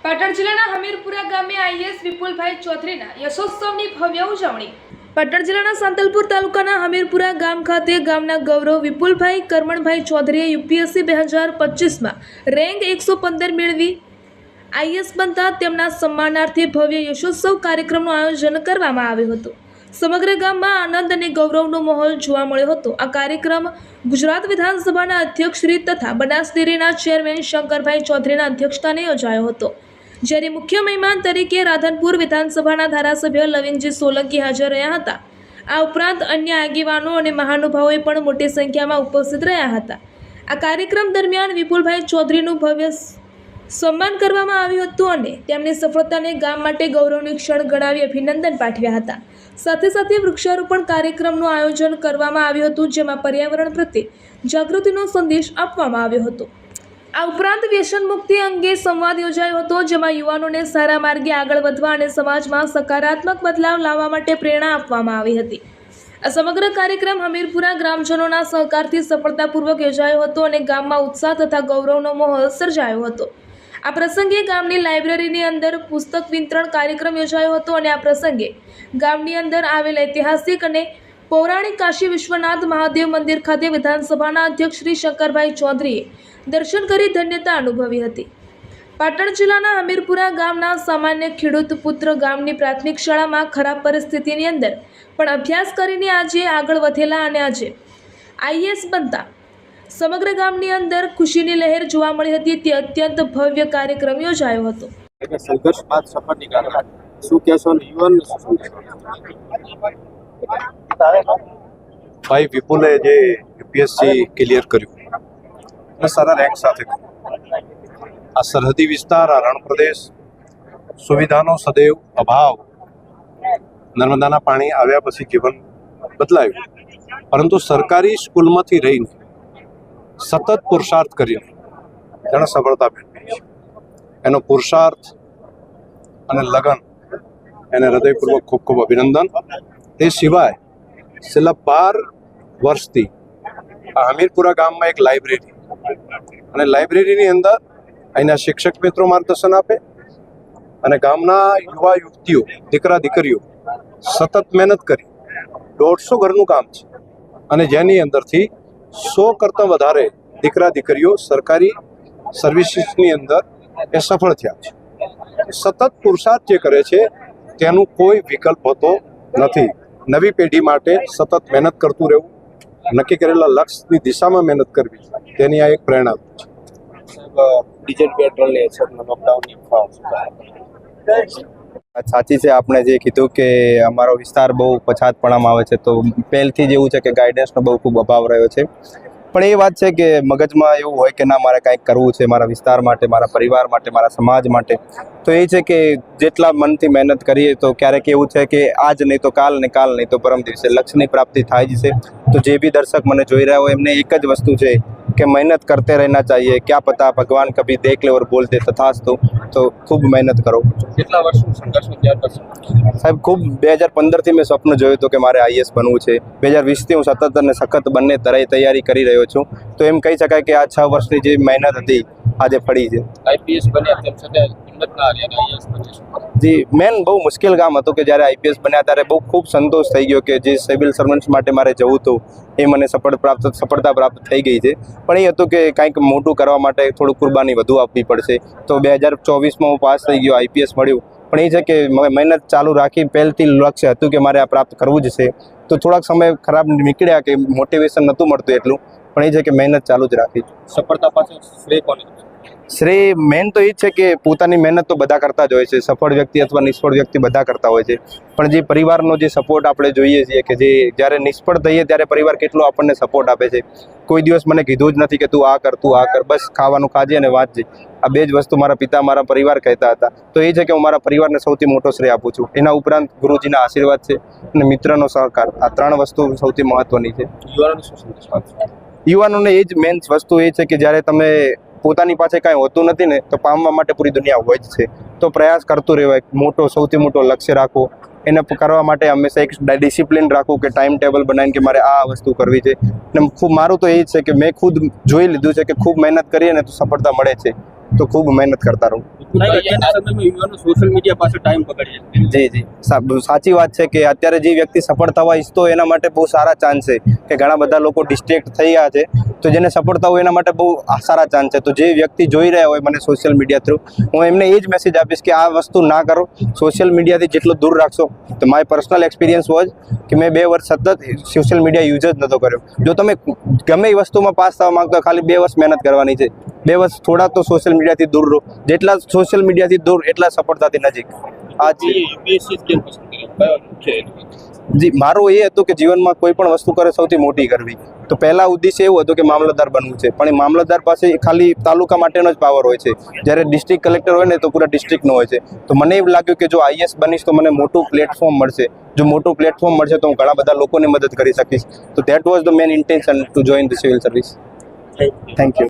પાટણ જિલ્લાના હમીરપુરા ગામે આઈએસ વિપુલભાઈ ચૌધરીના યશોત્સવની ભવ્ય ઉજવણી। પાટણ જિલ્લાના સાંતલપુર તાલુકાના હમીરપુરા ગામ ખાતે ગામના ગૌરવ વિપુલભાઈ કરમણભાઈ ચૌધરીએ યુપીએસસી 2025માં રેન્ક 115 મેળવી આઈએસ બનતા તેમના સન્માનાર્થે ભવ્ય યશોત્સવ કાર્યક્રમનું આયોજન કરવામાં આવ્યું હતું। સમગ્ર ગામમાં આનંદ અને ગૌરવનો માહોલ જોવા મળ્યો હતો। આ કાર્યક્રમ ગુજરાત વિધાનસભાના અધ્યક્ષ શ્રી તથા બનાસ ડેરીના ચેરમેન શંકરભાઈ ચૌધરીના અધ્યક્ષસ્થાને યોજાયો હતો, જ્યારે મુખ્ય મહેમાન તરીકે રાધનપુર વિધાનસભાના ધારાસભ્ય લવિંગજી સોલંકી હાજર રહ્યા હતા। આ ઉપરાંત અન્ય આગેવાનો અને મહાનુભાવોએ પણ મોટી સંખ્યામાં ઉપસ્થિત રહ્યા હતા। આ કાર્યક્રમ દરમિયાન વિપુલભાઈ ચૌધરીનું ભવ્ય સન્માન કરવામાં આવ્યું હતું અને તેમની સફળતાને ગામ માટે ગૌરવની ક્ષણ ગણાવી અભિનંદન પાઠવ્યા હતા। સાથે સાથે વૃક્ષારોપણ કાર્યક્રમનું આયોજન કરવામાં આવ્યું હતું, જેમાં પર્યાવરણ પ્રત્યે જાગૃતિનો સંદેશ આપવામાં આવ્યો હતો। આ ઉપરાંત વ્યસન મુક્તિ અંગે સંવાદ યોજાયો હતો, જેમાં યુવાનોને સારા માર્ગે આગળ વધવા અને સમાજમાં સકારાત્મક બદલાવ લાવવા માટે પ્રેરણા આપવામાં આવી હતી। આ સમગ્ર કાર્યક્રમ હમીરપુરા ગ્રામજનોના સહકારથી સફળતાપૂર્વક યોજાયો હતો અને ગામમાં ઉત્સાહ તથા ગૌરવનો માહોલ સર્જાયો હતો। આ પ્રસંગે ગામની લાઇબ્રેરીની અંદર પુસ્તક વિતરણ કાર્યક્રમ યોજાયો હતો અને આ પ્રસંગે ગામની અંદર આવેલ ઐતિહાસિક અને પૌરાણિક કાશી વિશ્વનાથ મહાદેવ મંદિર ખાતે વિધાનસભાના અધ્યક્ષ શ્રી શંકરભાઈ ચૌધરીએ દર્શન કરી ધન્યતા અનુભવી હતી। પાટણ જિલ્લાના હમીરપુરા ગામના સામાન્ય ખેડૂત પુત્ર ગામની પ્રાથમિક શાળામાં ખરાબ પરિસ્થિતિની અંદર પણ અભ્યાસ કરીને આજે આગળ વધેલા અને આજે આઈએસ બનતા સમગ્ર ગામની અંદર ખુશીની લહેર જોવા મળી હતી। તે અત્યંત ભવ્ય કાર્યક્રમ યોજાયો હતો। સંઘર્ષ બાદ સફળ નીકળ્યા શું કહેશો યુવાન ભાઈ વિપુલે જે યુપીએસસી ક્લિયર કર્યું અને સારા રેન્ક સાથે આ સરહદી વિસ્તાર, આ રણ પ્રદેશ, સુવિધાનો સદૈવ અભાવ, નર્મદાના પાણી આવ્યા પછી જીવન બદલાયું, પરંતુ સરકારી સ્કૂલમાંથી રહીને સતત પુરુષાર્થ કર્યો તેણે સફળતા મેળવી છે। એનો પુરુષાર્થ અને લગન એને હૃદયપૂર્વક ખૂબ ખૂબ અભિનંદન। તે સિવાય છેલ્લા 12 વર્ષથી આ હમીરપુરા ગામમાં એક લાઇબ્રેરી અને લાઇબ્રેરીની અંદર અહીંના શિક્ષક મિત્રો માર્ગદર્શન આપે અને ગામના યુવા યુવતીઓ, દીકરા દીકરીઓ સતત મહેનત કરી 150 ઘરનું કામ છે અને જેની અંદરથી 100 કરતાં વધારે દીકરા દીકરીઓ સરકારી સર્વિસીસની અંદર એ સફળ થયા છે। સતત પુરુષાર્થ જે કરે છે તેનું કોઈ વિકલ્પ હોતો નથી। નવી પેઢી માટે સતત મહેનત કરતું રહેવું, નક્કી કરેલા લક્ષ્યની દિશામાં મહેનત કરવી, તેની આ એક પ્રેરણા છે। ડીઝલ પેટ્રોલની અછતનો લોકડાઉનની સાચી છે। આપણે જે કીધું કે અમારો વિસ્તાર બહુ પછાતપણામાં આવે છે, તો પહેલથી જ એવું છે કે ગાઈડન્સનો બહુ ખૂબ અભાવ રહ્યો છે। પણ એ વાત છે કે મગજમાં એવું હોય કે ના, મારે કાંઈક કરવું છે મારા વિસ્તાર માટે, મારા પરિવાર માટે, મારા સમાજ માટે। તો એ છે કે જેટલા મનથી મહેનત કરીએ તો ક્યારેક એવું છે કે આજ નહીં તો કાલ ને કાલ નહીં તો પરમ દિવસે લક્ષ્યની પ્રાપ્તિ થાય જ છે। તો જે બી દર્શક મને જોઈ રહ્યા હોય એમને એક જ વસ્તુ છે કે મહેનત करते रहना चाहिए। क्या पता भगवान कभी देख ले और बोल दे तथास्तु। तो खूब મહેનત કરો। કેટલા વર્ષનું સંઘર્ષ વિચાર કરશો સાહેબ? ખૂબ 2015થી મેં સ્વપ્ન જોયું હતું કે મારે આઈએસ બનવું છે। 2020થી હું સતત અને સખત બંને તૈયારી કરી રહ્યો છું। તો એમ કહી શકાય કે આ 6 વર્ષની જે મહેનત હતી આજે ફળી છે। આઈપીએસ બન્યા તેમ છતાં હિંમત ના હારી અને આઈએસ બન્યા જી, મેન બહુ મુશ્કેલ કામ હતું કે જ્યારે આઈપીએસ બન્યા ત્યારે બહુ ખૂબ સંતોષ થઈ ગયો કે જે સિવિલ સર્વન્ટ્સ માટે મારે જવું હતું એ મને સફળતા પ્રાપ્ત થઈ ગઈ છે। પણ એ હતું કે કંઈક મોટું કરવા માટે થોડું કુરબાની વધુ આપવી પડશે। તો 2024માં હું પાસ થઈ ગયો, આઈપીએસ મળ્યું। પણ એ છે કે મહેનત ચાલુ રાખી, પહેલથી લક્ષ્ય હતું કે મારે આ પ્રાપ્ત કરવું જ છે। તો થોડાક સમય ખરાબ નીકળ્યા કે મોટિવેશન નહોતું મળતું એટલું, પણ એ છે કે મહેનત ચાલુ જ રાખી। સફળતા પાછળ શ્રેય કોને? શ્રેય મેન તો એ જ છે કે પોતાની મહેનત તો બધા કરતા જ હોય છે, સફળ વ્યક્તિ અથવા નિષ્ફળ વ્યક્તિ બધા કરતા હોય છે। પણ જે પરિવારનો જે સપોર્ટ આપણે જોઈએ છીએ કે જે જ્યારે નિષ્ફળ થઈએ ત્યારે પરિવાર કેટલો આપણને સપોર્ટ આપે છે। કોઈ દિવસ મને કીધું જ નથી કે તું આ કર, બસ ખાવાનું ખાજે અને વાંચજે। આ બે જ વસ્તુ મારા પિતા, મારા પરિવાર કહેતા હતા। તો એ છે કે હું મારા પરિવારને સૌથી મોટો શ્રેય આપું છું। એના ઉપરાંત ગુરુજીના આશીર્વાદ છે અને મિત્રનો સહકાર, આ 3 વસ્તુ સૌથી મહત્વની છે। યુવાનોને શું સંદેશ આપશો? યુવાનોને એ જ મેન વસ્તુ એ છે કે જ્યારે તમે પોતાની પાસે કાંઈ હોતું નથી ને તો પામવા માટે પૂરી દુનિયા હોય જ છે। તો પ્રયાસ કરતું રહેવાય, સૌથી મોટો લક્ષ્ય રાખો, એને કરવા માટે હંમેશા એક ડિસિપ્લિન રાખવું કે ટાઈમ ટેબલ બનાવીને કે મારે આ વસ્તુ કરવી છે। અને ખૂબ મારું તો એ જ છે કે મેં ખુદ જોઈ લીધું છે કે ખૂબ મહેનત કરીએ ને તો સફળતા મળે છે। તો ખૂબ મહેનત કરતા રહું. સોશિયલ મીડિયા પાસે ટાઈમ પકડીએ જી સાચી વાત છે કે અત્યારે જે વ્યક્તિ સફળ થવા ઈચ્છતો હોય એના માટે બહુ સારા ચાન્સ છે કે ઘણા બધા લોકો ડિસ્ટ્રેક્ટ થઈ ગયા છે, તો જેને સફળ થવું એના માટે બહુ સારા ચાન્સ છે. તો જે વ્યક્તિ જોઈ રહ્યા હોય મને સોશિયલ મીડિયા થ્રુ, હું એમને એ જ મેસેજ આપીશ કે આ વસ્તુ ના કરો. સોશિયલ મીડિયાથી જેટલું દૂર રાખશો, તો માય પર્સનલ એક્સપિરિયન્સ વોઝ કે મેં 2 વર્ષ સતત સોશિયલ મીડિયા યુઝ જ નહોતો કર્યો. જો તમે ગમે એ વસ્તુમાં પાસ થવા માંગતો ખાલી 2 વર્ષ મહેનત કરવાની છે. 2 વર્ષ થોડા તો સોશિયલ મીડિયાથી દૂર રહો, જેટલા સોશિયલ મીડિયાથી દૂર એટલા સફળતાથી નજીક. આ જી મારું એ હતું કે જીવનમાં કોઈ પણ વસ્તુ કરે સૌથી મોટી કરવી. તો પહેલા ઉદ્દેશ્ય એવું હતું કે મામલતદાર બનવું છે, પણ એ મામલતદાર પાસે ખાલી તાલુકા માટેનો જ પાવર હોય છે, જ્યારે ડિસ્ટ્રિક્ટ કલેક્ટર હોય ને તો પૂરા ડિસ્ટ્રિક્ટનો હોય છે. તો મને એવું લાગ્યું કે જો આઈએએસ બનીશ તો મને મોટું પ્લેટફોર્મ મળશે. જો મોટું પ્લેટફોર્મ મળશે તો હું ઘણા બધા લોકોની મદદ કરી શકીશ. તો that was the main intention to join the civil service. Thank you.